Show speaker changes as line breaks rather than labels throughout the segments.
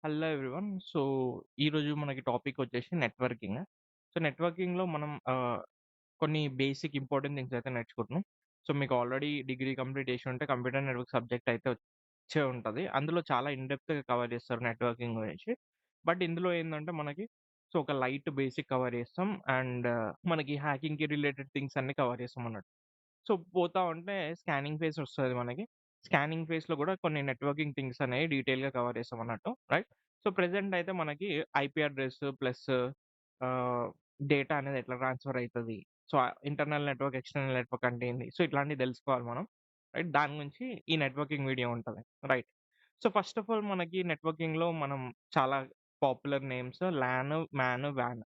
Hello everyone. So, ఈరోజు మనకి topic వచ్చేసి నెట్వర్కింగ్. సో, నెట్వర్కింగ్‌లో మనం కొన్ని బేసిక్ ఇంపార్టెంట్ థింగ్స్ అయితే నేర్చుకుంటున్నాం. సో, మీకు ఆల్రెడీ డిగ్రీ కంప్లీట్ చేసి ఉంటే కంప్యూటర్ నెట్వర్క్ సబ్జెక్ట్ అయితే వచ్చే ఉంటది. అందులో చాలా ఇన్ డెప్త్‌గా కవర్ చేస్తారు నెట్వర్కింగ్ గురించి. బట్ ఇందులో ఏందంటే మనకి ఒక లైట్ బేసిక్ కవర్ చేస్తాం. అండ్ మనకి హ్యాకింగ్‌కి రిలేటెడ్ థింగ్స్ అన్నీ కవర్ చేస్తాం అన్నట్టు. సో, పోతా ఉంటే స్కానింగ్ ఫేజ్ ఒస్తది మనకి. స్కానింగ్ ఫేజ్‌లో గూడా కొన్ని నెట్వర్కింగ్ థింగ్స్ అనేవి డీటెయిల్‌గా కవర్ చేస్తామన్నట్టు. రైట్. సో, ప్రెజెంట్ అయితే మనకి ఐపీ అడ్రెస్ ప్లస్ ఆహ్, డేటా అనేది ఎట్లా ట్రాన్స్‌ఫర్ అయితది. So, internal network, external network అంటే ఏంది? సో, ఇట్లాంటివి తెలుసుకోవాలి మనం. రైట్. దాని గురించి ఈ నెట్వర్కింగ్ వీడియో ఉంటది. Right. So, first of all మనకి నెట్వర్కింగ్‌లో మనం చాలా పాపులర్ నేమ్స్ లాన్, మాన్, వాన్.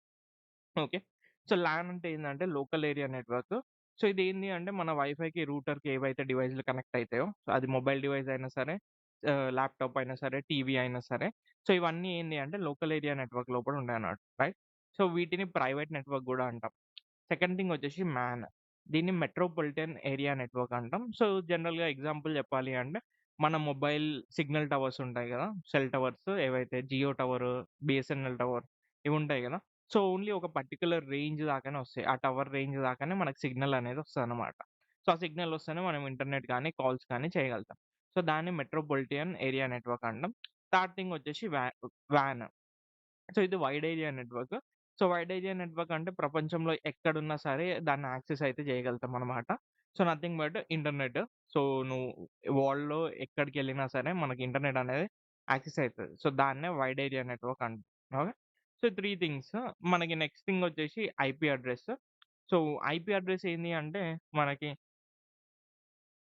ఓకే. సో, లాన్ అంటే ఏందంటే లోకల్ ఏరియా నెట్వర్క్. సో, ఇదేంది అంటే మన వైఫైకి, రూటర్‌కి ఏవైతే డివైస్‌లు కనెక్ట్ అయితాయో, సో, అది మొబైల్ డివైస్ అయినా సరే, ల్యాప్‌టాప్ అయినా సరే, టీవీ అయినా సరే. సో, ఇవన్నీ ఏంది అంటే లోకల్ ఏరియా నెట్వర్క్ లోపల ఉంటాయన్నమాట. రైట్. సో, వీటిని ప్రైవేట్ నెట్వర్క్ గూడా అంటాం. సెకండ్ థింగ్ వచ్చేసి మ్యాన్. దీన్ని మెట్రోపాలిటన్ ఏరియా నెట్వర్క్ అంటాం. సో, జనరల్‌గా ఎగ్జాంపుల్ చెప్పాలి అంటే మన మొబైల్ సిగ్నల్ టవర్స్ ఉంటాయి గదా! సెల్ టవర్స్ ఏవైతే జియో టవర్, బీఎస్ఎన్ఎల్ టవర్ ఇవి ఉంటాయి గదా! సో, ఓన్లీ ఒక పర్టిక్యులర్ రేంజ్ దాకానే వస్తాయి. ఆ టవర్ రేంజ్ దాకానే మనకు సిగ్నల్ అనేది వస్తదనమాట. సో, ఆ సిగ్నల్ వస్తేనే మనం ఇంటర్నెట్ కానీ, కాల్స్ కానీ చేయగలుగుతాం. సో, దాన్ని మెట్రోపాలిటన్ ఏరియా నెట్వర్క్ అంటాం. థర్డ్ థింగ్ వచ్చేసి వాన్. సో, ఇది wide area network. So, wide area network అంటే ప్రపంచంలో ఎక్కడున్నా సరే దాన్ని యాక్సెస్ అయితే చేయగలుగుతామనమాట. So, nothing but internet. So, నువ్వు వరల్డ్‌లో ఎక్కడికెళ్ళినా సరే మనకి ఇంటర్నెట్ అనేది యాక్సెస్ అయితది. సో, దాన్నే వైడ్ ఏరియా నెట్వర్క్ అంటాం. ఓకే. So, 3 things. మనకి నెక్స్ట్ థింగ్ వచ్చేసి IP address. So, IP address ఏంది అంటే మనకి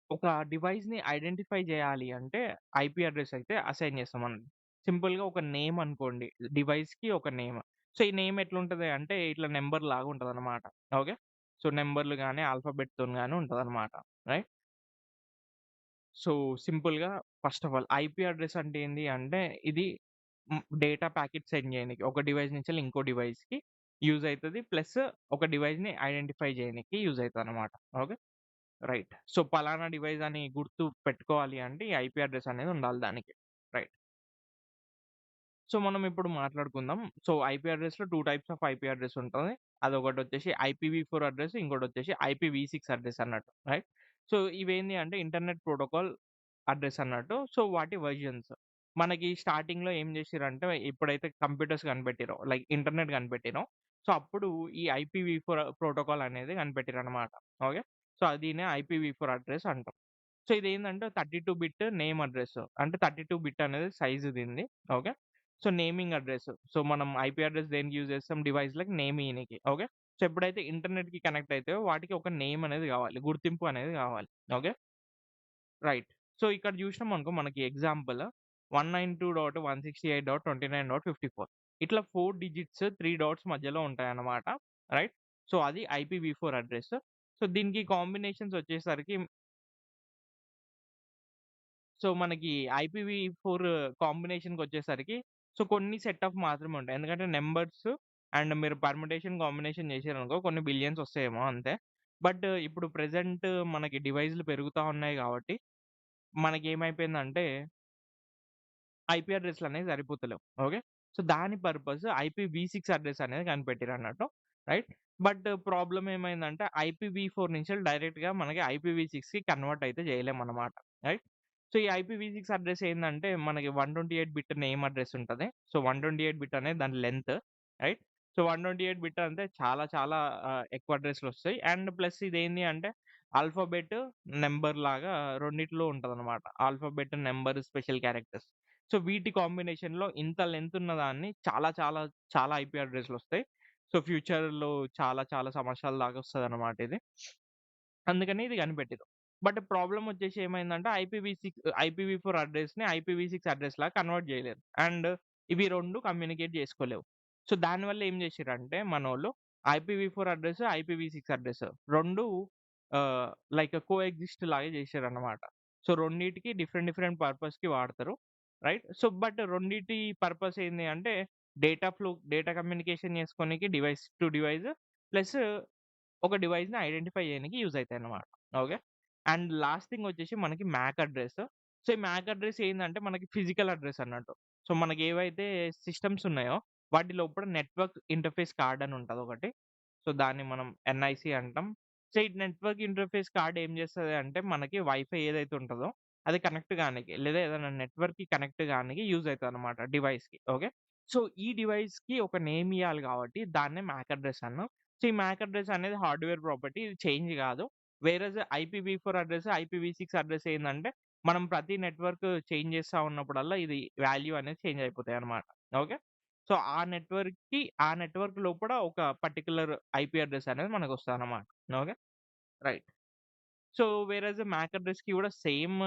ఒక డివైస్‌ని ఐడెంటిఫై జేయాలి అంటే ఐపీ అడ్రెస్ అయితే అసైన్ చేస్తామండి. సింపుల్‌గా ఒక నేమ్ అనుకోండి. డివైస్‌కి ఒక నేమ్. సో, ఈ నేమ్ ఎట్లుంటది అంటే ఇట్లా నంబర్ లాగా ఉంటదనమాట. ఓకే. సో, నంబర్‌లు గాని, ఆల్ఫాబెట్‌తోని గాని ఉంటదనమాట. రైట్. సో, సింపుల్‌గా first of all IP address అంటే ఏంది అంటే ఇది డేటా ప్యాకెట్ సెండ్ చేయనీకి. ఒక డివైస్ నుంచెల్లి ఇంకో డివైస్‌కి యూజ్ అయితది. ప్లస్ ఒక డివైస్‌ని ఐడెంటిఫై చేయనీకి యూజ్ అయితదనమాట. ఓకే. రైట్. సో, పలానా డివైస్ అని గుర్తు పెట్టుకోవాలి అంటే ఈ ఐపీ అడ్రెస్ అనేది ఉండాలి దానికి. రైట్. సో, మనం ఇప్పుడు మాట్లాడుకుందాం. సో, ఐపీ అడ్రెస్‌లో 2 టైప్స్ ఆఫ్ ఐపీ అడ్రెస్ ఉంటది. అదొకటొచ్చేసి ఐపీవీ4 అడ్రెస్, ఇంకోటొచ్చేసి ఐపీవీ6 అడ్రెస్ అన్నట్టు. రైట్. సో, ఇవేంది అంటే ఇంటర్నెట్ ప్రోటోకాల్ అడ్రెస్ అన్నట్టు. సో, వాటి వెర్షన్స్. మనకి స్టార్టింగ్‌లో ఏం జేషిర్రంటే ఎప్పుడైతే కంప్యూటర్స్ కనిపెట్టిరో, లైక్ ఇంటర్నెట్ కనిపెట్టిరో, సో, అప్పుడు ఈ ఐపీవీ4 ప్రోటోకాల్ అనేది కనిపెట్టిరనమాట. ఓకే. సో, దీన్నే ఐపీవీ4 అడ్రెస్ అంటాం. సో, ఇదేందంటే 32 బిట్ నేమ్ అడ్రెస్. అంటే 32 బిట్ అనేది సైజ్ దీనిది. Okay. So, naming address. So, మనం ఐపీ అడ్రెస్ దేనికి యూజ్ చేస్తాం? డివైస్‌లకి నేమ్ ఇయనీకి. ఓకే. సో, ఎప్పుడైతే ఇంటర్నెట్‌కి కనెక్ట్ అయితాయో వాటికి ఒక నేమ్ అనేది గావాలి. గుర్తింపు అనేది గావాలి. ఓకే. రైట్. సో, ఇక్కడ జూసినామనుకో మనకి ఎగ్జాంపుల్ 192.168.29.54 ఇట్లా 4 డిజిట్స్ 3 డాట్స్ మధ్యలో ఉంటాయన్నమాట. రైట్. సో, అది ఐపీవీ4 అడ్రెస్. సో, దీనికి కాంబినేషన్స్ వచ్చేసరికి సో, మనకి ఐపీవీ4 కాంబినేషన్‌కొచ్చేసరికి సో, కొన్ని సెట్ ఆఫ్ మాత్రమే ఉంటాయి. ఎందుకంటే నంబర్స్ అండ్ మీరు పర్ముటేషన్, కాంబినేషన్ చేశారనుకో కొన్ని బిలియన్స్ వస్తాయేమో అంతే. బట్ ఇప్పుడు ప్రెజెంట్ మనకి డివైస్‌లు పెరుగుతా ఉన్నాయి కాబట్టి మనకేమైపోయిందంటే ఐపీ అడ్రెస్‌లనేవి సరిపోతలేవు. ఓకే. సో, దాని పర్పస్ ఐపీవీ6 అడ్రెస్ అనేది కనిపెట్టిరన్నట్టు. రైట్. బట్ ప్రాబ్లమ్ ఏమైందంటే ఐపీవీ4 నుంచెల్లి డైరెక్ట్‌గా మనకి ఐపీవీ6కి కన్వర్ట్ అయితే చేయలేమన్నమాట. రైట్. సో, ఈ ఐపీవీ6 అడ్రెస్ ఏందంటే మనకి 128 బిట్ నేమ్ అడ్రెస్ ఉంటది. సో, 128 బిట్ అనేది దాని లెంత్. రైట్. సో, 128 బిట్ అంటే చాలా చాలా ఎక్కువ అడ్రెస్‌లొస్తాయి. అండ్ ప్లస్ ఇదేంది అంటే ఆల్ఫాబెట్, నంబర్ లాగా రెండిట్లో ఉంటదన్నమాట. Alphabet, number, special characters. So, వీటి కాంబినేషన్‌లో ఇంత లెంత్ ఉన్నదాన్ని చాలా చాలా చాలా ఐపీ అడ్రెస్‌లొస్తాయి. సో, ఫ్యూచర్‌లో చాలా చాలా సంవత్సరాల దాకా వస్తదన్నమాట ఇది. అందుకని ఇది కనిపెట్టిర్రు. బట్ ప్రాబ్లమ్ వచ్చేసి ఏమైందంటే ఐపీవీ4 అడ్రెస్‌ని ఐపీవీ6 అడ్రెస్‌లాగా కన్వర్ట్ చేయలేరు. అండ్ ఇవి 2 కమ్యూనికేట్ చేసుకోలేవు. సో, దానివల్ల ఏం చేసిర్రంటే మనోళ్ళు ఐపీవీ4 అడ్రెస్, ఐపీవీ6 అడ్రెస్ 2 ఆహ్, లైక్ కోఎగ్జిస్ట్ లాగా చేసిర్రన్నమాట. సో, రెండిటికి డిఫరెంట్ డిఫరెంట్ పర్పస్‌కి వాడతారు. రైట్. సో, బట్ రెండిటి పర్పస్ ఏంది అంటే డేటా కమ్యూనికేషన్ చేసుకోనికి డివైస్ టు డివైస్ ప్లస్ ఒక డివైస్‌ని ఐడెంటిఫై చేయనీకి యూజ్ అయితాయన్నమాట. ఓకే. అండ్ లాస్ట్ థింగ్ వచ్చేసి మనకి మ్యాక్ అడ్రెస్. సో, ఈ మ్యాక్ అడ్రెస్ ఏందంటే మనకి ఫిజికల్ అడ్రెస్ అన్నట్టు. సో, సో, మనకేవైతే సిస్టమ్స్ ఉన్నాయో వాటి లోపల నెట్వర్క్ ఇంటర్ఫేస్ కార్డ్ అని ఉంటదొకటి. సో, దాన్ని మనం ఎన్ఐసీ అంటాం. సో, ఈ నెట్వర్క్ ఇంటర్ఫేస్ కార్డ్ ఏం చేస్తది అంటే మనకి వైఫై ఏదైతే ఉంటదో అది కనెక్ట్ గానికి లేదా ఏదైనా నెట్వర్క్‌కి కనెక్ట్ గానికి యూజ్ అయితదనమాట డివైస్‌కి. ఓకే. సో, ఈ డివైస్‌కి ఒక నేమ్ ఇయ్యాలి కాబట్టి దాన్నే మ్యాక్ అడ్రెస్ అన్నాం. సో, ఈ మ్యాక్ అడ్రెస్ అనేది హార్డ్‌వేర్ ప్రాపర్టీ. ఇది చేంజ్ కాదు. వేరేస్ ఐపీవీ4 అడ్రెస్, ఐపీవీ6 అడ్రెస్ ఏందంటే మనం ప్రతి నెట్వర్క్ చేంజ్ చేస్తా ఉన్నప్పుడల్లా ఇది వాల్యూ అనేది చేంజ్ అయిపోతాయన్నమాట. ఓకే. సో, ఆ నెట్వర్క్ లోపల ఒక పర్టిక్యులర్ ఐపీ అడ్రెస్ అనేది మనకొస్తదన్నమాట. Okay. Right. So, whereas MAC అడ్రెస్‌కి కూడా సేమ్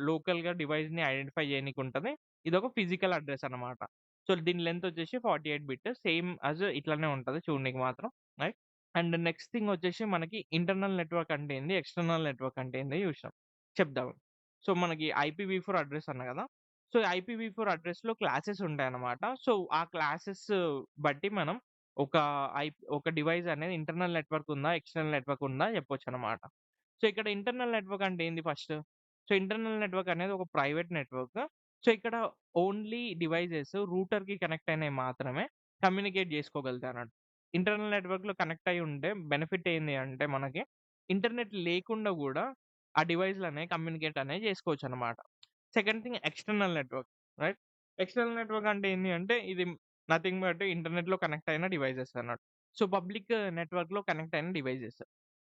లోకల్‌గా డివైస్‌ని ఐడెంటిఫై చేయనీకుంటది. ఇదొక ఫిజికల్ అడ్రెస్ అన్నమాట. సో, దీని లెంత్ వచ్చేసి 48 బిట్ సేమ్ యాస్ ఇట్లనే ఉంటది చూడనీకి మాత్రం. రైట్. అండ్ నెక్స్ట్ థింగ్ వచ్చేసి మనకి ఇంటర్నల్ నెట్వర్క్ అంటే ఏంది? ఎక్స్‌టర్నల్ నెట్వర్క్ అంటే ఏంది చూసాం. చెప్దాం. సో, మనకి ఐపీవీ4 అడ్రెస్ అన్నా గదా! సో, ఐపీవీ4 అడ్రెస్‌లో క్లాసెస్ ఉంటాయన్నమాట. సో, ఆ క్లాసెస్ బట్టి మనం ఒక ఒక డివైస్ అనేది ఇంటర్నల్ నెట్వర్క్ ఉందా? ఎక్స్‌టర్నల్ నెట్వర్క్ ఉందా? చెప్పొచ్చన్నమాట. సో, ఇక్కడ ఇంటర్నల్ నెట్వర్క్ అంటే ఏంది ఫస్ట్? సో, ఇంటర్నల్ నెట్వర్క్ అనేది ఒక ప్రైవేట్ నెట్వర్క్. సో, ఇక్కడ ఓన్లీ డివైసెస్ రూటర్‌కి కనెక్ట్ అయినయి మాత్రమే కమ్యూనికేట్ జేసుకోగలుగుతాయన్నట్టు. ఇంటర్నల్ నెట్వర్క్‌లో కనెక్ట్ అయ్యి ఉంటే బెనిఫిట్ ఏంది అంటే మనకి ఇంటర్నెట్ లేకుండా గూడా ఆ డివైస్‌లనేవి కమ్యూనికేట్ అనేవి జేసుకోవచ్చన్నమాట. Second thing external network. Right. External network అంటే ఏంది అంటే ఇది నథింగ్ బట్ ఇంటర్నెట్‌లో కనెక్ట్ అయిన డివైసెస్ అన్నట్టు. సో, పబ్లిక్ నెట్వర్క్‌లో కనెక్ట్ అయిన డివైసెస్.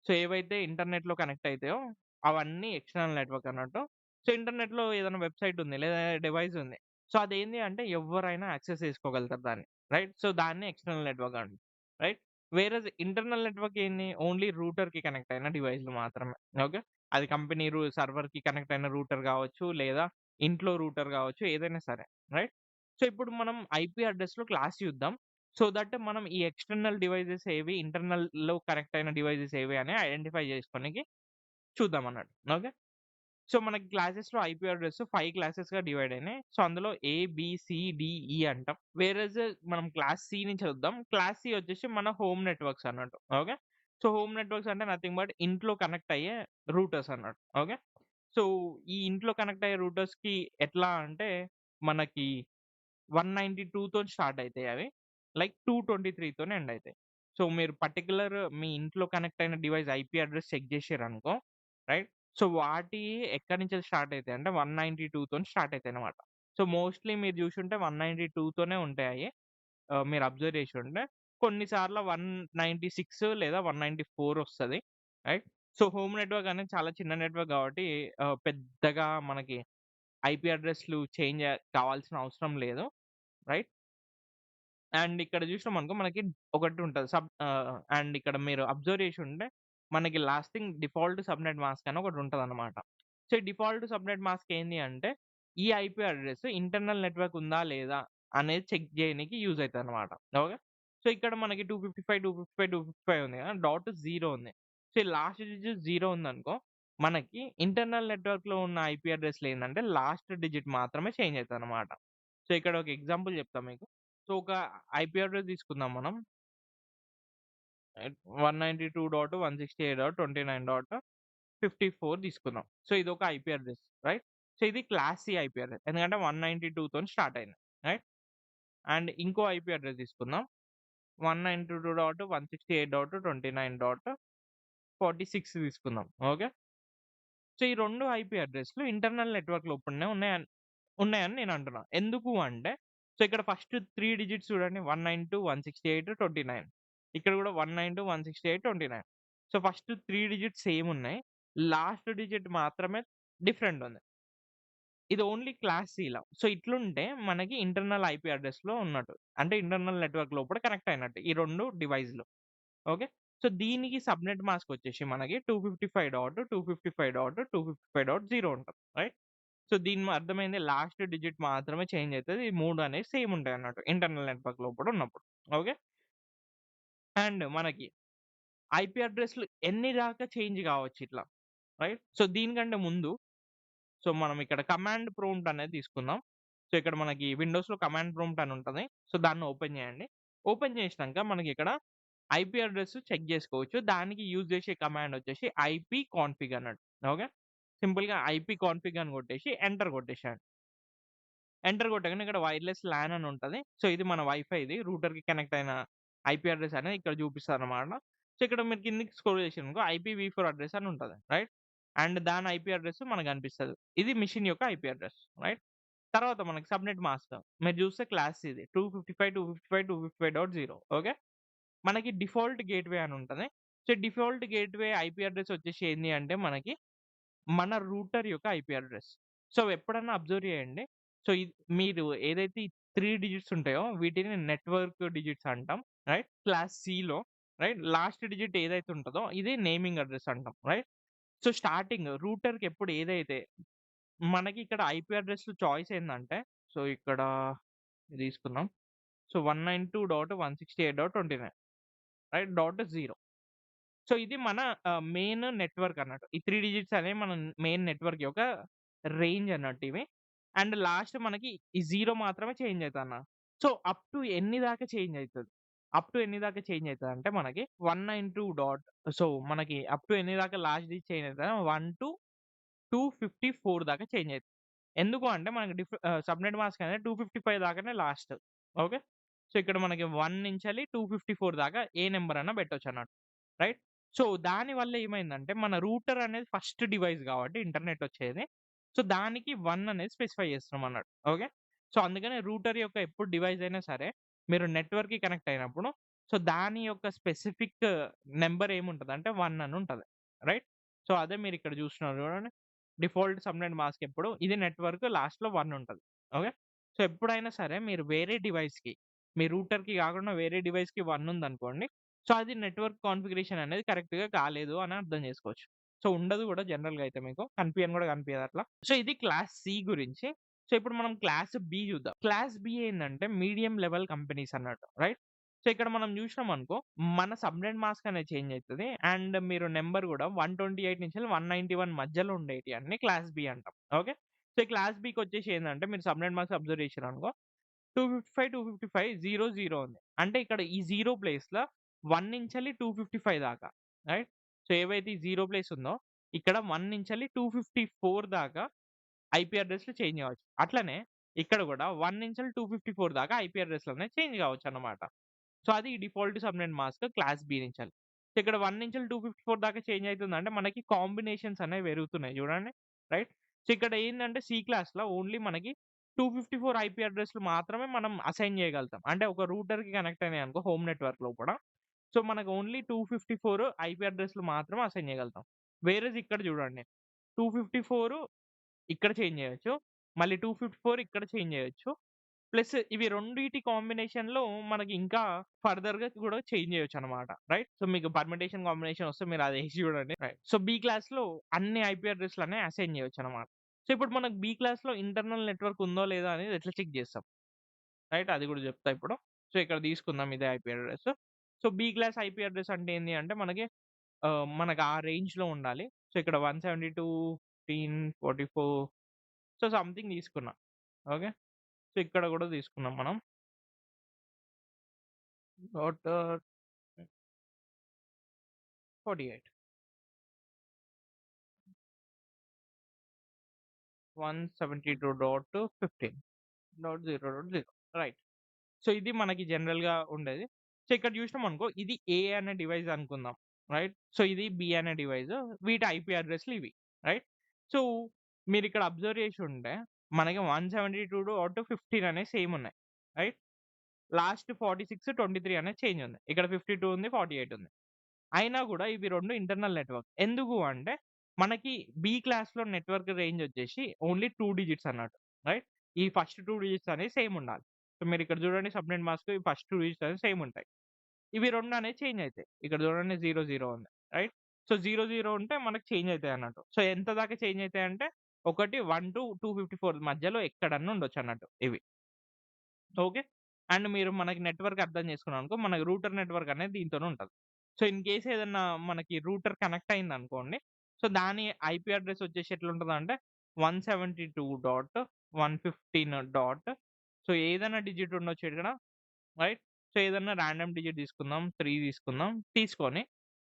సో, ఏవైతే ఇంటర్నెట్‌లో కనెక్ట్ అయితాయో అవన్నీ ఎక్స్‌టర్నల్ నెట్వర్క్ అన్నట్టు. సో, ఇంటర్నెట్‌లో ఏదైనా వెబ్‌సైట్ ఉంది లేదా డివైస్ ఉంది. సో, అదేంది అంటే ఎవ్వరైనా యాక్సెస్ చేసుకోగలుగుతారు దాన్ని. రైట్. సో, దాన్ని ఎక్స్‌టర్నల్ నెట్వర్క్ అంటాం. రైట్. వేరేస్ ఇంటర్నల్ నెట్వర్క్ ఏంది? ఓన్లీ రూటర్‌కి కనెక్ట్ అయిన డివైస్‌లు మాత్రమే. ఓకే. అది కంపెనీ సర్వర్‌కి కనెక్ట్ అయిన రూటర్ గావచ్చు, లేదా ఇంట్లో రూటర్ గావచ్చు, ఏదైనా సరే. రైట్. సో, ఇప్పుడు మనం ఐపీ అడ్రెస్‌లో క్లాస్ చూద్దాం. సో దట్ మనం ఈ ఎక్స్‌టర్నల్ డివైసెస్ ఏవి, ఇంటర్నల్‌లో కనెక్ట్ అయిన డివైసెస్ ఏవి అని ఐడెంటిఫై చేసుకోనికి చూద్దామన్నట్టు. ఓకే. సో, మనకి క్లాసెస్‌లో ఐపీ అడ్రెస్ 5 క్లాసెస్‌గా డివైడ్ అయినాయి. సో, అందులో ఏ, బి, సి, డి, ఈ అంటాం. వేరేస్ మనం క్లాస్ సి నుంచి చూద్దాం. క్లాస్ సి వచ్చేసి మన హోమ్ నెట్వర్క్స్ అన్నట్టు. ఓకే. సో, హోమ్ నెట్వర్క్స్ అంటే నథింగ్ బట్ ఇంట్లో కనెక్ట్ అయ్యే రూటర్స్ అన్నట్టు. ఓకే. సో, ఈ ఇంట్లో కనెక్ట్ అయ్యే రూటర్స్‌కి ఎట్లా అంటే మనకి 192 తోని స్టార్ట్ అయితాయి అవి. లైక్ 223 తోని ఎండ్ అయితాయి. సో, మీరు పర్టిక్యులర్ మీ ఇంట్లో కనెక్ట్ అయిన డివైస్ ఐపీ అడ్రెస్ చెక్ చేసిర్రనుకో రైట్. సో, వాటి ఎక్కడి నుంచి స్టార్ట్ అయితాయి అంటే 192 తోని స్టార్ట్ అయితాయన్నమాట. సో, మోస్ట్‌లీ మీరు చూసుంటే 192 తోనే ఉంటాయి అయి. మీరు అబ్జర్వ్ చేసుంటే కొన్ని సార్లు 196 లేదా 194 వస్తది. రైట్. సో, హోమ్ నెట్వర్క్ అనేది చాలా చిన్న నెట్వర్క్ కాబట్టి పెద్దగా మనకి ఐపీ అడ్రెస్‌లు చేంజ్ కావాల్సిన అవసరం లేదు. రైట్. అండ్ ఇక్కడ చూసినామనుకో మనకి ఒకటుంటది. అండ్ ఇక్కడ మీరు అబ్జర్వ్ చేసుంటే మనకి లాస్టింగ్ డిఫాల్ట్ సబ్‌నెట్ మాస్క్ అని ఒకటుంటదన్నమాట. సో, ఈ డిఫాల్ట్ సబ్‌నెట్ మాస్క్ ఏంది అంటే ఈ ఐపీ అడ్రెస్ ఇంటర్నల్ నెట్వర్క్ ఉందా లేదా అనేది చెక్ చేయనీకి యూజ్ అయితదన్నమాట. ఓకే. సో, ఇక్కడ మనకి 255, 255, 255 ఉంది కదా! డాట్ 0 ఉంది. సో, ఈ లాస్ట్ డిజిట్ 0 ఉందనుకో మనకి ఇంటర్నల్ నెట్వర్క్‌లో ఉన్న ఐపీ అడ్రెస్‌లు ఏందంటే లాస్ట్ డిజిట్ మాత్రమే చేంజ్ అయితదన్నమాట. సో, ఇక్కడ ఒక ఎగ్జాంపుల్ చెప్తా మీకు. సో, ఒక ఐపీ అడ్రెస్ తీసుకుందాం మనం. 192.168.29.54 తీసుకుందాం. సో, ఇదొక ఐపీ అడ్రెస్. రైట్. సో, ఇది క్లాస్ సి ఐపీ అడ్రెస్. ఎందుకంటే 192 తోని స్టార్ట్ అయింది. రైట్. అండ్ ఇంకో ఐపీ అడ్రెస్ తీసుకుందాం. 192.168.29.46 తీసుకుందాం. ఓకే. సో, ఈ 2 ఐపీ అడ్రెస్‌లు ఇంటర్నల్ నెట్వర్క్ లోపలనే ఉన్నాయని నేను అంటున్నా. ఎందుకు అంటే, సో, ఇక్కడ ఫస్ట్ 3 డిజిట్స్ చూడండి 192.168.29 ఇక్కడ కూడా 192.168.29 సో, ఫస్ట్ 3 డిజిట్స్ సేమ్ ఉన్నాయి. లాస్ట్ డిజిట్ మాత్రమే డిఫరెంట్ ఉంది. ఇది ఓన్లీ క్లాస్ సి‌ల. సో, ఇట్లుంటే మనకి ఇంటర్నల్ ఐపీ అడ్రెస్‌లో ఉన్నట్టు. అంటే ఇంటర్నల్ నెట్వర్క్ లోపల కనెక్ట్ అయినట్టు ఈ 2 డివైస్‌లు. ఓకే. సో, దీనికి సబ్‌నెట్ మాస్క్ వచ్చేసి మనకి 255.255.255.0 ఉంటది. రైట్. సో, దీని అర్థమైంది లాస్ట్ డిజిట్ మాత్రమే చేంజ్ అయితది. ఈ 3 అనేవి సేమ్ ఉంటాయన్నట్టు ఇంటర్నల్ నెట్వర్క్ లోపల ఉన్నప్పుడు. ఓకే. అండ్ మనకి ఐపీ అడ్రెస్‌లు ఎన్ని దాకా చేంజ్ కావచ్చు ఇట్లా. రైట్. సో, దీనికంటే ముందు సో, మనం ఇక్కడ కమాండ్ ప్రాంప్ట్ అనేది తీసుకుందాం. సో, ఇక్కడ మనకి విండోస్‌లో కమాండ్ ప్రాంప్ట్ అని ఉంటది. సో, దాన్ని ఓపెన్ చేయండి. ఓపెన్ చేసినంక మనకి ఇక్కడ ఐపీ అడ్రెస్ చెక్ చేసుకోవచ్చు. దానికి యూజ్ చేసే కమాండ్ వచ్చేసి ఐపీ కాన్ఫిగ్ అన్నట్టు. ఓకే. సింపుల్‌గా ఐపీ కాన్ఫిగ్ అని కొట్టేసి ఎంటర్ కొట్టేసేయండి. ఎంటర్ కొట్టగానే ఇక్కడ వైర్‌లెస్ లాన్ అని ఉంటది. సో, ఇది మన వైఫైది. రూటర్‌కి కనెక్ట్ అయిన ఐపీ అడ్రెస్ అనేది ఇక్కడ చూపిస్తదనమాట. సో, ఇక్కడ మీరు కిందకి స్క్రోల్ చేసిర్రనుకో ఐపీవీ4 అడ్రెస్ అని ఉంటది. రైట్? అండ్ దాని ఐపీ అడ్రెస్ మనకు కనిపిస్తది. ఇది మెషిన్ యొక్క ఐపీ అడ్రెస్. రైట్? తర్వాత మనకి సబ్‌నెట్ మాస్క్. మీరు చూస్తే క్లాస్ ఇది 255.255.255.0 ఓకే. మనకి డిఫాల్ట్ గేట్‌వే అని ఉంటది. So, default gateway IP address వచ్చేసి ఏంది అంటే మనకి మన రూటర్ యొక్క ఐపీ అడ్రెస్. సో, ఎప్పుడన్నా అబ్జర్వ్ చేయండి. సో, మీరు ఏదైతే ఈ 3 డిజిట్స్ ఉంటాయో వీటిని నెట్వర్క్ డిజిట్స్ అంటాం. రైట్? క్లాస్ సిలో రైట్? లాస్ట్ డిజిట్ ఏదైతే ఉంటదో ఇది నేమింగ్ అడ్రెస్ అంటాం. రైట్? సో, స్టార్టింగ్ రూటర్‌కి ఎప్పుడు ఏదైతే మనకి ఇక్కడ ఐపీ అడ్రెస్ చాయిస్ ఏందంటే సో, ఇక్కడ తీసుకుందాం. So, 192.168.29 right? డాట్ 0 సో, ఇది మన మెయిన్ నెట్వర్క్ అన్నట్టు. ఈ 3 డిజిట్స్ అనేవి మన మెయిన్ నెట్వర్క్ యొక్క రేంజ్ అన్నట్టు ఇవి. అండ్ లాస్ట్ మనకి ఈ 0 మాత్రమే చేంజ్ అయితదన్న. సో, అప్ టు ఎన్ని దాకా చేంజ్ అయితది? అప్ టు ఎన్ని దాకా చేంజ్ అయితదంటే మనకి 192 డాట్ సో, మనకి అప్ టు ఎన్ని దాకా లాస్ట్ డిజిట్ చేంజ్ అయితది 1-254 దాకా చేంజ్ అయితది. ఎందుకు అంటే మనకి సబ్‌నెట్ మాస్క్ అనేది 255 దాకానే లాస్ట్. ఓకే. సో, ఇక్కడ మనకి 1 నుంచెల్లి 254 దాకా ఏ నంబర్ అన్నా పెట్టొచ్చన్నట్టు. రైట్? సో, దానివల్ల ఏమైందంటే మన రూటర్ అనేది ఫస్ట్ డివైస్ కాబట్టి ఇంటర్నెట్ వచ్చేది. సో, దానికి 1 అనేది స్పెసిఫై చేస్తున్నాం అన్నట్టు. ఓకే. సో, అందుకనే రూటర్ యొక్క ఎప్పుడు డివైస్ అయినా సరే మీరు నెట్వర్క్‌కి కనెక్ట్ అయినప్పుడు సో, దాని యొక్క స్పెసిఫిక్ నంబర్ ఏముంటదంటే 1 అని ఉంటది. రైట్? సో, అదే మీరిక్కడ చూస్తున్నారు చూడండి. డిఫాల్ట్ సబ్‌నెట్ మాస్క్ ఎప్పుడు ఇది నెట్వర్క్ లాస్ట్‌లో 1 ఉంటది. ఓకే. సో, ఎప్పుడైనా సరే మీరు వేరే డివైస్‌కి మీ రూటర్‌కి కాకుండా వేరే డివైస్‌కి 1 ఉందనుకోండి. సో, అది నెట్వర్క్ కాన్ఫిగరేషన్ అనేది కరెక్ట్‌గా కాలేదు అని అర్థం చేసుకోవచ్చు. సో, ఉండదు కూడా జనరల్‌గా అయితే మీకు కనిపియని కూడా కనిపియదు అట్లా. సో, ఇది క్లాస్ సి గురించి. సో, ఇప్పుడు మనం క్లాస్ బి చూద్దాం. క్లాస్ బి ఏందంటే మీడియం లెవెల్ కంపెనీస్ అన్నట్టు. రైట్? సో, ఇక్కడ మనం చూసినామనుకో మన సబ్‌నెట్ మాస్క్ అనేది చేంజ్ అయితది. అండ్ మీరు నంబర్ కూడా 128 నుంచి 191 మధ్యలో ఉండేటియి అన్ని క్లాస్ బి అంటాం. ఓకే. సో, ఈ క్లాస్ బికొచ్చేసి ఏందంటే మీరు సబ్‌నెట్ మాస్క్ అబ్జర్వ్ చేసిర్రనుకో 255 ఉంది. అంటే ఇక్కడ ఈ 0 ప్లేస్‌లో 1 నుంచెల్లి 255 దాకా. రైట్? సో, ఏవైతే ఈ 0 ప్లేస్ ఉందో ఇక్కడ 1 నుంచెల్లి 254 దాకా ఐపీ అడ్రెస్‌లు చేంజ్ అవ్వచ్చు. అట్లనే ఇక్కడ కూడా 1 నుంచెల్లి 254 దాకా ఐపీ అడ్రెస్‌లనేవి చేంజ్ కావచ్చన్నమాట. సో, అది default subnet mask class B నుంచెల్లి. సో, ఇక్కడ 1 నుంచెల్లి 254 దాకా చేంజ్ అయితుందంటే మనకి కాంబినేషన్స్ అనేవి పెరుగుతున్నాయి చూడండి. రైట్? సో, ఇక్కడ ఏందంటే సి క్లాస్‌లో ఓన్లీ మనకి 254 ఐపీ అడ్రెస్‌లు మాత్రమే మనం అసైన్ చేయగలుగుతాం. అంటే ఒక రూటర్‌కి కనెక్ట్ అయినాయనుకో హోమ్ నెట్వర్క్ లోపల. సో, మనకు ఓన్లీ 254 ఐపీ అడ్రెస్‌లు మాత్రమే అసైన్ చేయగలుగుతాం. వేరేది ఇక్కడ చూడండి. 254 ఇక్కడ చేంజ్ చేయొచ్చు. మళ్ళీ 254 ఇక్కడ చేంజ్ చేయొచ్చు. ప్లస్ ఇవి రెండిటి కాంబినేషన్‌లో మనకి ఇంకా ఫర్దర్‌గా కూడా చేంజ్ చేయొచ్చనమాట. రైట్? సో, మీకు పర్మిటేషన్ కాంబినేషన్ వస్తే మీరు అది ఏసి చూడండి. రైట్. సో, బి క్లాస్‌లో అన్ని ఐపీ అడ్రెస్‌లనేవి అసైన్ చేయొచ్చనమాట. సో, ఇప్పుడు మనకు బి క్లాస్‌లో ఇంటర్నల్ నెట్వర్క్ ఉందో లేదో అనేది ఎట్లా చెక్ చేస్తాం? రైట్? అది కూడా చెప్తా ఇప్పుడు. సో, ఇక్కడ తీసుకుందాం ఇదే IP address. So, B class IP address అంటే ఏంది అంటే మనకు ఆ రేంజ్‌లో ఉండాలి. సో, ఇక్కడ 172.15.44 సో, సంథింగ్ తీసుకున్నా. ఓకే. సో, ఇక్కడ కూడా తీసుకున్నాం మనం. Dot 48 172.15.0.0 right. సో, ఇది మనకి జనరల్‌గా ఉండేది. సో, ఇక్కడ చూసినామనుకో ఇది ఏ అనే డివైస్ అనుకుందాం. రైట్. సో, ఇది బి అనే డివైస్. వీటి ఐపీ అడ్రెస్‌లు ఇవి. రైట్. సో, మీరిక్కడ అబ్జర్వ్ చేసి ఉంటే మనకి 172.15 అనేవి సేమ్ ఉన్నాయి. రైట్. లాస్ట్ 46, 23 అనేది చేంజ్ ఉంది. ఇక్కడ 52 ఉంది, 48 ఉంది. అయినా గూడా ఇవి 2 ఇంటర్నల్ నెట్వర్క్. ఎందుకు అంటే మనకి బి క్లాస్‌లో నెట్వర్క్ రేంజ్ వచ్చేసి ఓన్లీ 2 డిజిట్స్ అన్నట్టు. రైట్. ఈ ఫస్ట్ 2 డిజిట్స్ అనేవి సేమ్ ఉండాలి. సో, మీరిక్కడ చూడండి సబ్‌నెట్ మాస్క్ ఈ ఫస్ట్ 2 డిజిట్స్ అనేవి సేమ్ ఉంటాయి. ఇవి 2 అనేవి చేంజ్ అయితాయి. ఇక్కడ చూడండి 0, 0 ఉంది. రైట్. సో, 0, 0 ఉంటే మనకు చేంజ్ అయితాయి అన్నట్టు. సో, ఎంత దాకా చేంజ్ అయితాయంటే ఒకటి 1-254 మధ్యలో ఎక్కడన్నా ఉండొచ్చన్నట్టు ఇవి. ఓకే. అండ్ మీరు మనకి నెట్వర్క్ అర్థం చేసుకున్నామనుకో మనకి రూటర్ నెట్వర్క్ అనేది దీంతోనే ఉంటది. సో, ఇన్ కేస్ ఏదన్నా మనకి రూటర్ కనెక్ట్ అయిందనుకోండి. సో, దాని ఐపీ అడ్రెస్ వచ్చేసి ఎట్లుంటదంటే 172.115 డాట్ సో, ఏదైనా డిజిట్ ఉండొచ్చు ఇక్కడ. రైట్. సో, ఏదన్నా రాండమ్ డిజిట్ తీసుకుందాం. 3 తీసుకుందాం. తీసుకొని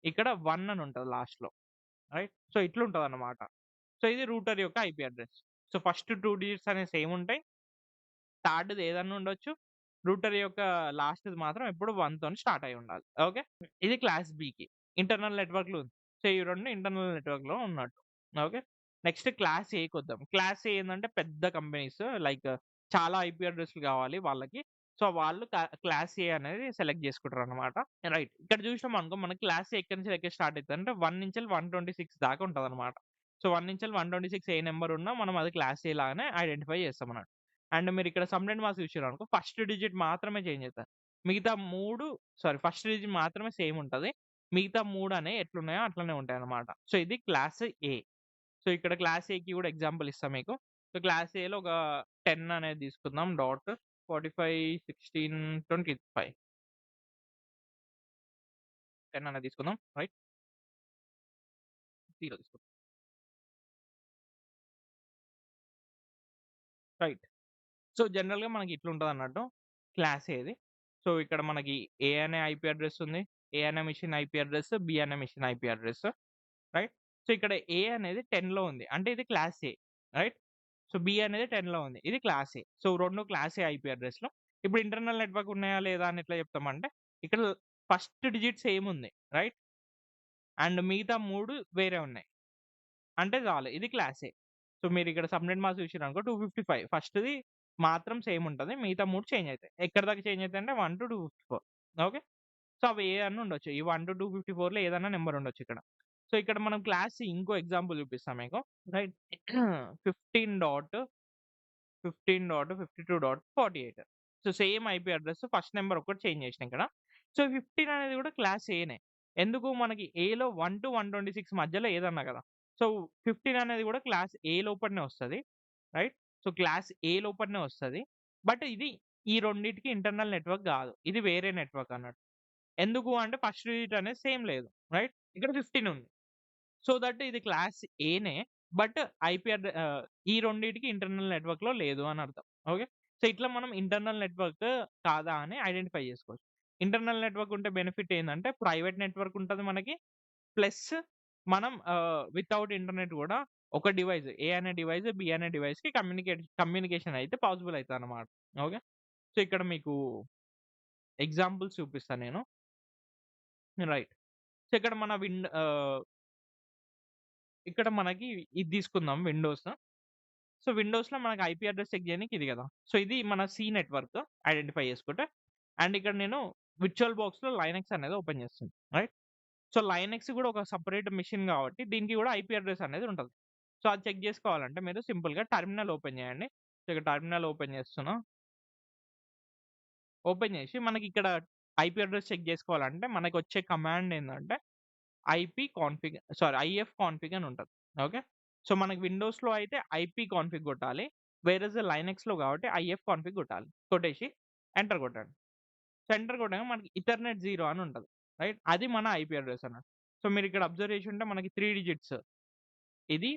ఇక్కడ 1 అని ఉంటది లాస్ట్‌లో. రైట్. సో, ఇట్లుంటదన్నమాట. సో, ఇది రూటర్ యొక్క IP address. So, first 2 digits అనేవి సేమ్ ఉంటాయి. థర్డ్‌ది ఏదన్నా ఉండొచ్చు. రూటర్ యొక్క లాస్ట్‌ది మాత్రం ఎప్పుడు 1 తోని స్టార్ట్ అయ్యి ఉండాలి. ఓకే. ఇది క్లాస్ బికి. ఇంటర్నల్ నెట్వర్క్‌లు ఉంది. సో, ఈ 2 ఇంటర్నల్ నెట్వర్క్‌లో ఉన్నట్టు. ఓకే. నెక్స్ట్ క్లాస్ ఏకొద్దాం. క్లాస్ ఏ ఏందంటే పెద్ద కంపెనీస్ లైక్ చాలా ఐపీ అడ్రెస్‌లు కావాలి వాళ్ళకి. సో, వాళ్ళు క్లాస్ ఏ అనేది సెలెక్ట్ చేసుకుంటారనమాట. రైట్. ఇక్కడ చూసినామనుకో మనకి క్లాస్ ఏ ఎక్కడి నుంచి లెక్క స్టార్ట్ అయితదంటే 1 నుంచెల్లి 126 దాకా ఉంటదనమాట. సో, 1 నుంచెల్లి 126 ఏ నంబర్ ఉన్నా మనం అది క్లాస్ ఏ లాగానే ఐడెంటిఫై చేస్తామన్నట్టు. అండ్ మీరిక్కడ సబ్‌నెట్ మాస్క్ చూసిర్రనుకో ఫస్ట్ డిజిట్ మాత్రమే చేంజ్ అయితది. మిగతా 3 ఫస్ట్ డిజిట్ మాత్రమే సేమ్ ఉంటది. మిగతా 3 అనేయి ఎట్లున్నాయో అట్లనే ఉంటాయన్నమాట. సో, ఇది క్లాస్ ఏ. సో, ఇక్కడ క్లాస్ ఏకి కూడా ఎగ్జాంపుల్ ఇస్తా మీకు. సో, క్లాస్ ఏలో ఒక 10 అనేది తీసుకుందాం. డాట్ 45, 16, 25 10 అనేది తీసుకుందాం. రైట్. 0 తీసుకుందాం. రైట్. సో, జనరల్‌గా మనకి ఇట్లుంటదన్నట్టు క్లాస్ ఏది. సో, ఇక్కడ మనకి ఏ అనే ఐపీ అడ్రెస్ ఉంది. ఏ అనే మెషిన్ ఐపీ అడ్రెస్, బి అనే machine IP address. Right. So, ఇక్కడ ఏ అనేది 10లో ఉంది. అంటే ఇది క్లాస్ ఏ. రైట్. సో, బి అనేది 10లో ఉంది. ఇది క్లాస్ ఏ. సో, 2 క్లాస్ ఏ ఐపీ అడ్రెస్‌లు. ఇప్పుడు ఇంటర్నల్ నెట్వర్క్ ఉన్నాయా లేదా అని ఎట్లా చెప్తామంటే, ఇక్కడ ఫస్ట్ డిజిట్ సేమ్ ఉంది. రైట్. అండ్ మిగతా 3 వేరే ఉన్నాయి. అంటే చాలు. ఇది క్లాస్ ఏ. సో, మీరిక్కడ సబ్‌నెట్ మాస్క్ చూసిర్రనుకో 255 ఫస్ట్‌ది మాత్రం సేమ్ ఉంటది. మిగతా 3 చేంజ్ అయితాయి. ఎక్కడి దాకా చేంజ్ అయితాయంటే 1-254 ఓకే. సో, అవి ఏయన్నా ఉండొచ్చు. ఈ 1-254లో ఏదన్నా నంబర్ ఉండొచ్చు ఇక్కడ. సో, ఇక్కడ మనం క్లాస్ సి ఇంకో ఎగ్జాంపుల్ చూపిస్తా మీకు. Right. 15.52.48 so, same IP address first number ఒక్కటి చేంజ్ చేసినా ఇక్కడ. సో, 15 అనేది కూడా క్లాస్ ఏనే. ఎందుకు మనకి ఏలో 1-126 మధ్యలో ఏదన్నా కదా! సో, 15 అనేది కూడా క్లాస్ ఏ లోపలనే వస్తది. రైట్. సో, క్లాస్ ఏ లోపలనే వస్తది. బట్ ఇది ఈ రెండిటికి ఇంటర్నల్ నెట్వర్క్ గాదు. ఇది వేరే నెట్వర్క్ అన్నట్టు. ఎందుకు అంటే ఫస్ట్ డిజిట్ అనేది సేమ్ లేదు. రైట్. ఇక్కడ 15 ఉంది. సో దట్ ఇది క్లాస్ ఏనే. బట్ ఈ రెండిటికి ఇంటర్నల్ నెట్వర్క్‌లో లేదు అని అర్థం. ఓకే. సో, ఇట్లా మనం ఇంటర్నల్ నెట్వర్క్ కాదా అని ఐడెంటిఫై చేసుకోవచ్చు. ఇంటర్నల్ నెట్వర్క్ ఉంటే బెనిఫిట్ ఏందంటే ప్రైవేట్ నెట్వర్క్ ఉంటది మనకి. ప్లస్ మనం వితౌట్ ఇంటర్నెట్ గూడా ఒక డివైస్ ఏ అనే డివైస్, బి అనే డివైస్‌కి కమ్యూనికేషన్ అయితే పాసిబుల్ అయితదన్నమాట. ఓకే. సో, ఇక్కడ మీకు ఎగ్జాంపుల్స్ చూపిస్తా నేను. రైట్. సో, ఇక్కడ మనకి ఇది తీసుకుందాం విండోస్. సో, విండోస్‌లో మనకి ఐపీ అడ్రెస్ చెక్ చేయనీకి ఇది గదా! సో, ఇది మన సి నెట్వర్క్ ఐడెంటిఫై చేసుకుంటే. అండ్ ఇక్కడ నేను విర్చువల్ బాక్స్‌లో లైనక్స్ అనేది ఓపెన్ చేస్తున్నా. రైట్. సో, లైనక్స్ గూడా ఒక సెపరేట్ మెషిన్ గాబట్టి దీనికి గూడా ఐపీ అడ్రెస్ అనేది ఉంటది. సో, అది చెక్ జేసుకోవాలంటే మీరు సింపుల్‌గా టెర్మినల్ ఓపెన్ చేయండి. సో, ఇక్కడ టెర్మినల్ ఓపెన్ చేస్తున్నా. ఓపెన్ చేసి మనకిక్కడ ఐపీ అడ్రెస్ చెక్ జేసుకోవాలంటే మనకొచ్చే కమాండ్ ఏందంటే ఐఎఫ్ కాన్ఫిగ్ అని ఉంటది. ఓకే. సో, మనకి విండోస్‌లో అయితే ఐపీ కాన్ఫిగ్ కొట్టాలి. వేరేస్ లైనక్స్‌లో కాబట్టి ఐఎఫ్ కాన్ఫిగ్ కొట్టాలి. కొట్టేసి ఎంటర్ కొట్టండి. సో, ఎంటర్ కొట్టంగానే మనకి ఇథర్నెట్ 0 అని ఉంటది. రైట్. అది మన ఐపీ అడ్రెస్ అన్నట్టు. సో, మీరిక్కడ అబ్జర్వ్ చేసుంటే మనకి 3 డిజిట్స్ ఇది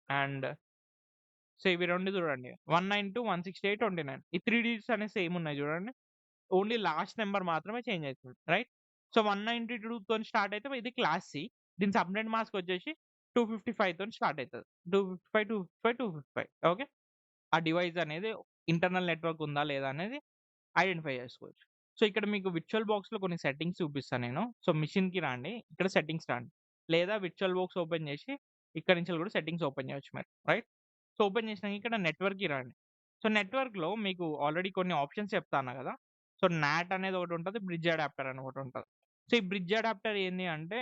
అండ్ సో, ఇవి 2 చూడండి. 192.168.29 ఈ 3 డిజిట్స్ అనేవి సేమ్ ఉన్నాయి చూడండి. ఓన్లీ లాస్ట్ నంబర్ మాత్రమే చేంజ్ అయితది. రైట్. సో, 192 తోని స్టార్ట్ అయితే ఇది క్లాస్ సి. దీని సబ్‌నెట్ మాస్క్ వచ్చేసి 255 తోని స్టార్ట్ అయితది. 255, 255, 255 ఓకే. ఆ డివైస్ అనేది ఇంటర్నల్ నెట్వర్క్ ఉందా లేదా అనేది ఐడెంటిఫై చేసుకోవచ్చు. సో, ఇక్కడ మీకు విర్చువల్ బాక్స్‌లో కొన్ని సెట్టింగ్స్ చూపిస్తా నేను. సో, మెషిన్‌కి రండి. ఇక్కడ సెట్టింగ్స్ రండి. లేదా విర్చువల్ బాక్స్ ఓపెన్ చేసి ఇక్కడి నుంచి కూడా సెట్టింగ్స్ ఓపెన్ చేయొచ్చు మీరు. రైట్. సో, ఓపెన్ చేసినంక ఇక్కడ నెట్వర్క్‌కి రండి. సో, నెట్వర్క్‌లో మీకు ఆల్రెడీ కొన్ని ఆప్షన్స్ చెప్తా అన్నా కదా! సో, నాట్ అనేది ఒకటుంటది. బ్రిడ్జ్ అడాప్టర్ అని ఒకటుంటది. సో, ఈ బ్రిడ్జ్ అడాప్టర్ ఏంది అంటే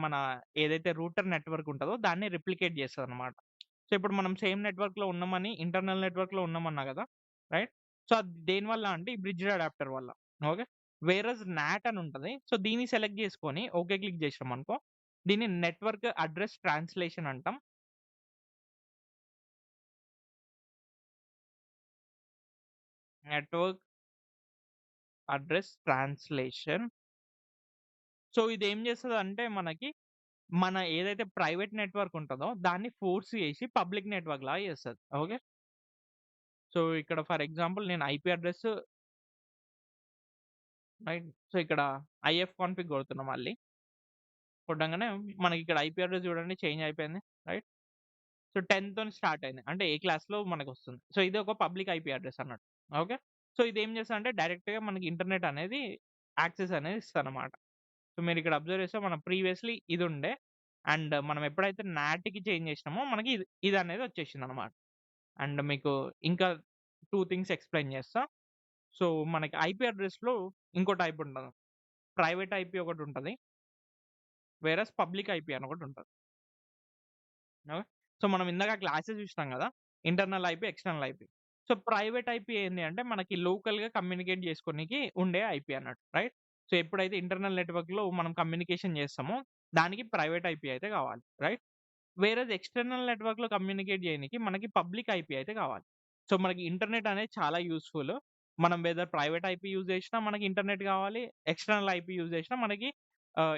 మన ఏదైతే రూటర్ నెట్వర్క్ ఉంటదో దాన్ని రిప్లికేట్ చేస్తదన్నమాట. సో, ఇప్పుడు మనం సేమ్ నెట్వర్క్‌లో ఉన్నామని ఇంటర్నల్ నెట్వర్క్‌లో ఉన్నామన్నా కదా! రైట్. సో, అది దేనివల్ల అంటే ఈ బ్రిడ్జ్ అడాప్టర్ వల్ల. ఓకే. వేరస్ నాట్ అని ఉంటది. సో, దీన్ని సెలెక్ట్ చేసుకొని ఓకే క్లిక్ చేసినామనుకో దీన్ని నెట్వర్క్ అడ్రెస్ ట్రాన్స్‌లేషన్ అంటాం. Network address translation. సో, ఇదేం చేస్తదంటే మన ఏదైతే ప్రైవేట్ నెట్వర్క్ ఉంటదో దాన్ని ఫోర్స్ చేసి పబ్లిక్ నెట్వర్క్ లాగా చేస్తది. ఓకే. సో, ఇక్కడ ఫర్ ఎగ్జాంపుల్ నేను ఐపీ అడ్రెస్ రైట్. సో, ఇక్కడ ఐఎఫ్ కాన్ఫిగ్ కొడుతున్నా మళ్ళీ. కొట్టంగానే మనకిక్కడ ఐపీ అడ్రెస్ చూడండి చేంజ్ అయిపోయింది. రైట్. సో 10తోని స్టార్ట్ అయింది. అంటే ఏ క్లాస్‌లో మనకొస్తుంది. సో ఇది ఒక పబ్లిక్ ఐపీ అడ్రెస్ అన్నట్టు. ఓకే. సో ఇదేం చేస్తదంటే డైరెక్ట్‌గా మనకి ఇంటర్నెట్ అనేది యాక్సెస్ అనేది ఇస్తదన్నమాట. సో మీరిక్కడ అబ్జర్వ్ చేస్తే మనం ప్రీవియస్‌లీ ఇదుండే. అండ్ మనం ఎప్పుడైతే నాట్‌కి చేంజ్ చేసినామో మనకి ఇదనేది వచ్చేసిందన్నమాట. అండ్ మీకు ఇంకా 2 థింగ్స్ ఎక్స్‌ప్లెయిన్ చేస్తా. సో మనకి ఐపీ అడ్రెస్‌లో ఇంకో టైప్ ఉంటది. ప్రైవేట్ ఐపీ ఒకటుంటది. వేరస్ పబ్లిక్ ఐపీ అని ఒకటుంటది. ఓకే. సో మనం ఇందాక క్లాసెస్ చూసినాం గదా! Internal IP, external IP. So private IP ఏంది అంటే మనకి లోకల్‌గా కమ్యూనికేట్ చేసుకోనీకి ఉండే ఐపీ అన్నట్టు. రైట్? సో ఎప్పుడైతే ఇంటర్నల్ నెట్‌వర్క్‌లో మనం కమ్యూనికేషన్ చేస్తామో దానికి ప్రైవేట్ ఐపీ అయితే కావాలి. రైట్? వేరేది ఎక్స్‌టర్నల్ నెట్‌వర్క్‌లో కమ్యూనికేట్ చేయనీకి మనకి పబ్లిక్ ఐపీ అయితే కావాలి. సో మనకి ఇంటర్నెట్ అనేది చాలా యూజ్‌ఫుల్. మనం వెదర్ ప్రైవేట్ ఐపీ యూజ్ చేసినా మనకి ఇంటర్నెట్ కావాలి. ఎక్స్‌టర్నల్ ఐపీ యూజ్ చేసినా మనకి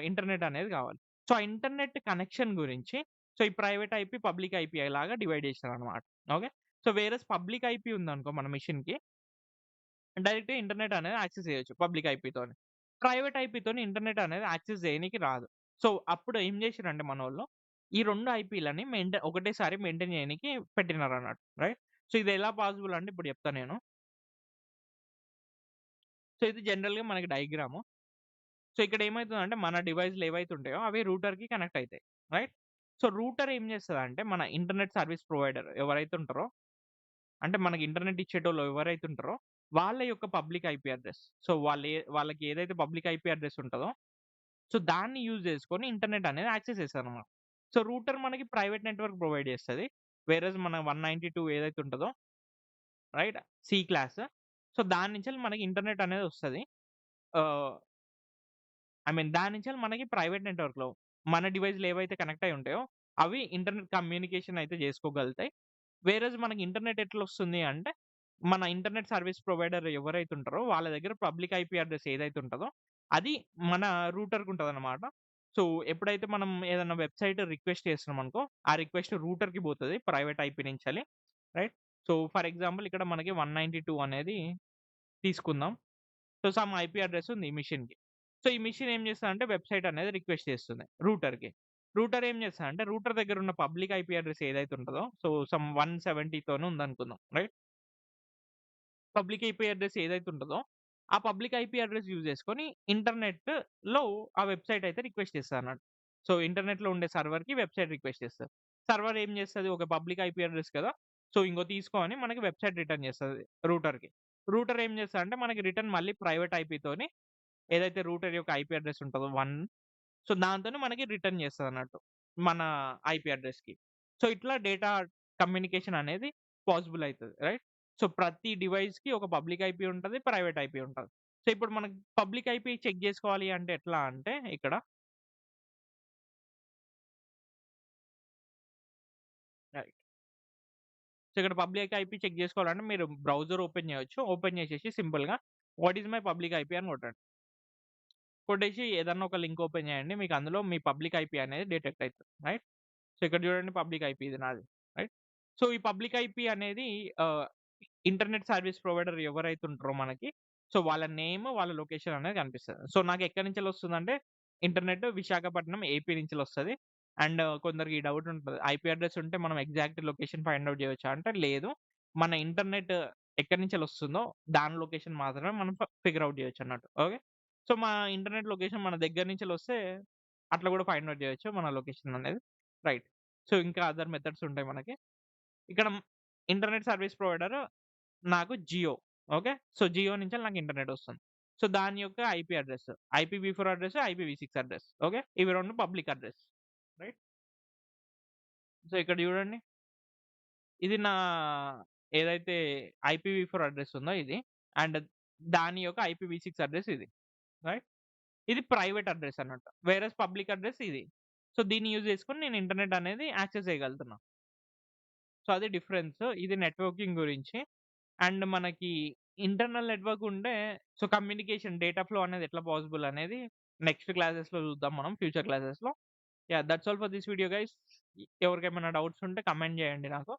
ఇంటర్నెట్ అనేది కావాలి. సో ఆ ఇంటర్నెట్ కనెక్షన్ గురించి సో ఈ ప్రైవేట్ ఐపీ, పబ్లిక్ ఐపీ లాగా డివైడ్ చేశారన్నమాట. Okay. So whereas public IP ఉందనుకో మన మెషిన్‌కి డైరెక్ట్‌గా ఇంటర్నెట్ అనేది యాక్సెస్ చేయొచ్చు పబ్లిక్ ఐపీతోని. ప్రైవేట్ ఐపీతోని ఇంటర్నెట్ అనేది యాక్సెస్ చేయనీకి రాదు. సో అప్పుడు ఏం చేసిర్రంటే మనోళ్ళు ఈ 2 ఐపీలని ఒకటేసారి మెయింటైన్ చేయనీకి పెట్టినారన్నట్టు. రైట్? సో ఇది ఎలా పాసిబుల్ అంటే ఇప్పుడు చెప్తా నేను. సో ఇది జనరల్‌గా మనకి డయాగ్రాము. సో ఇక్కడ ఏమైతుందంటే మన డివైస్‌లు ఏవైతే ఉంటాయో అవి రూటర్‌కి కనెక్ట్ అయితాయి. రైట్? సో రూటర్ ఏం చేస్తదంటే మన ఇంటర్నెట్ సర్వీస్ ప్రొవైడర్ ఎవరైతే ఉంటారో అంటే మనకి ఇంటర్నెట్ ఇచ్చేటోళ్ళు ఎవరైతే ఉంటారో వాళ్ళ యొక్క పబ్లిక్ ఐపీ అడ్రెస్. సో వాళ్ళకి ఏదైతే పబ్లిక్ ఐపీ అడ్రెస్ ఉంటదో సో దాన్ని యూజ్ చేసుకొని ఇంటర్నెట్ అనేది యాక్సెస్ చేస్తదన్నమాట. సో రూటర్ మనకి ప్రైవేట్ నెట్వర్క్ ప్రొవైడ్ చేస్తది. వేరేస్ మన 192 ఏదైతే ఉంటదో రైట్? C class. సో దాని నుంచెల్లి మనకి ఇంటర్నెట్ అనేది వస్తది. ఆహ్, ఐ మీన్ దాని నుంచెల్లి మనకి ప్రైవేట్ నెట్వర్క్‌లో మన డివైస్‌లు ఏవైతే కనెక్ట్ అయ్యి ఉంటాయో అవి ఇంటర్నెట్ కమ్యూనికేషన్ అయితే చేసుకోగలుగుతాయి. వేరేస్ మనకి ఇంటర్నెట్ ఎట్లొస్తుంది అంటే, మన ఇంటర్నెట్ సర్వీస్ ప్రొవైడర్ ఎవరైతే ఉంటారో వాళ్ళ దగ్గర పబ్లిక్ ఐపీ అడ్రెస్ ఏదైతే ఉంటదో, అది మన రూటర్‌కి ఉంటదన్నమాట. సో, ఎప్పుడైతే మనం ఏదైనా వెబ్‌సైట్ రిక్వెస్ట్ చేస్తున్నామనుకో, ఆ రిక్వెస్ట్ రూటర్‌కి పోతది ప్రైవేట్ ఐపీ నుంచెల్లి. రైట్? సో, ఫర్ ఎగ్జాంపుల్ ఇక్కడ మనకి 192 అనేది తీసుకుందాం. సో, సమ్ ఐపీ అడ్రెస్ ఉంది ఈ మెషిన్‌కి. సో, ఈ మెషిన్ ఏం చేస్తదంటే వెబ్‌సైట్ అనేది రిక్వెస్ట్ చేస్తుంది రూటర్‌కి. రూటర్ ఏం చేస్తదంటే రూటర్ దగ్గర ఉన్న పబ్లిక్ ఐపీ అడ్రెస్ ఏదైతే ఉంటదో సో, సమ్ 170 తోని ఉందనుకుందాం. రైట్? పబ్లిక్ ఐపీ అడ్రెస్ ఏదైతే ఉంటదో, ఆ పబ్లిక్ ఐపీ అడ్రెస్ యూజ్ చేసుకొని ఇంటర్నెట్‌లో ఆ వెబ్‌సైట్ అయితే రిక్వెస్ట్ చేస్తదన్నట్టు. సో, ఇంటర్నెట్‌లో ఉండే సర్వర్‌కి వెబ్‌సైట్ రిక్వెస్ట్ చేస్తది. సర్వర్ ఏం చేస్తది ఒక పబ్లిక్ ఐపీ అడ్రెస్ కదా! సో, ఇంగో తీసుకో అని మనకి వెబ్‌సైట్ రిటర్న్ చేస్తది రూటర్‌కి. రూటర్ ఏం చేస్తదంటే మనకి రిటర్న్ మళ్ళీ ప్రైవేట్ ఐపీతోని ఏదైతే రూటర్ యొక్క ఐపీ అడ్రెస్ ఉంటదో 1 సో, దాంతోని మనకి రిటర్న్ చేస్తదన్నట్టు. మన ఐపీ అడ్రెస్‌కి. సో, ఇట్లా డేటా కమ్యూనికేషన్ అనేది పాసిబుల్ అయితది. రైట్? సో, ప్రతి డివైస్‌కి ఒక పబ్లిక్ ఐపీ ఉంటది. ప్రైవేట్ ఐపీ ఉంటది. సో, ఇప్పుడు మనకు పబ్లిక్ ఐపీ చెక్ జేసుకోవాలి అంటే ఎట్లా అంటే ఇక్కడ రైట్. సో, ఇక్కడ పబ్లిక్ ఐపీ చెక్ జేసుకోవాలంటే మీరు బ్రౌజర్ ఓపెన్ జేయొచ్చు. ఓపెన్ జేసేసి సింపుల్‌గా what is my public IP అని కొట్టండి. కొట్టేసి ఏదన్నా ఒక లింక్ ఓపెన్ చేయండి. మీకు అందులో మీ పబ్లిక్ ఐపీ అనేది డిటెక్ట్ అయితది. రైట్? సో, ఇక్కడ చూడండి పబ్లిక్ ఐపీ ఇది నాది. రైట్? సో, ఈ పబ్లిక్ ఐపీ అనేది ఆహ్, ఇంటర్నెట్ సర్వీస్ ప్రొవైడర్ ఎవరైతే ఉంటారో మనకి, సో, వాళ్ళ నేమ్, వాళ్ళ లొకేషన్ అనేది కనిపిస్తది. సో, నాకు ఎక్కడి నుంచెల్లొస్తుందంటే ఇంటర్నెట్ విశాఖపట్నం ఏపీ నుంచెల్లొస్తది. అండ్ కొందరికి ఈ డౌట్ ఉంటది. ఐపీ అడ్రెస్ ఉంటే మనం ఎగ్జాక్ట్ లొకేషన్ ఫైండ్ ఔట్ చేయొచ్చా అంటే లేదు. మన ఇంటర్నెట్ ఎక్కడి నుంచెల్లొస్తుందో దాని లొకేషన్ మాత్రమే మనం ఫిగర్ ఔట్ చేయొచ్చన్నట్టు. ఓకే. సో, మా ఇంటర్నెట్ లొకేషన్ మన దగ్గర నుంచెల్లొస్తే అట్లా కూడా ఫైండ్ ఔట్ చేయొచ్చు మన లొకేషన్ అనేది. రైట్. సో, ఇంకా అదర్ మెథడ్స్ ఉంటాయి మనకి. ఇక్కడ ఇంటర్నెట్ సర్వీస్ ప్రొవైడర్ నాకు జియో. ఓకే. సో, జియో నుంచెల్లి నాకు ఇంటర్నెట్ వస్తుంది. సో, దాని యొక్క ఐపీ అడ్రెస్. ఐపీవీ4 అడ్రెస్, ఐపీవీ6 అడ్రెస్. ఓకే. ఇవి 2 పబ్లిక్ అడ్రెస్. రైట్. సో, ఇక్కడ చూడండి. ఇది నా ఏదైతే ఐపీవీ4 అడ్రెస్ ఉందో ఇది. అండ్ దాని యొక్క ఐపీవీ6 అడ్రెస్ ఇది. రైట్. ఇది ప్రైవేట్ అడ్రెస్ అన్నట్టు. వేరేస్ పబ్లిక్ అడ్రెస్ ఇది. సో, దీన్ని యూజ్ చేసుకొని నేను ఇంటర్నెట్ అనేది యాక్సెస్ చేయగలుగుతున్నా. సో, అది డిఫరెన్స్. ఇది నెట్వర్కింగ్ గురించి. అండ్ మనకి ఇంటర్నల్ నెట్వర్క్ ఉంటే సో, కమ్యూనికేషన్ డేటా ఫ్లో అనేది ఎట్లా పాసిబుల్ అనేది నెక్స్ట్ క్లాసెస్‌లో చూద్దాం మనం ఫ్యూచర్ క్లాసెస్‌లో. Yeah! That's all for this video guys. ఎవరికేమైనా డౌట్స్ ఉంటే కామెంట్ చేయండి నాకు.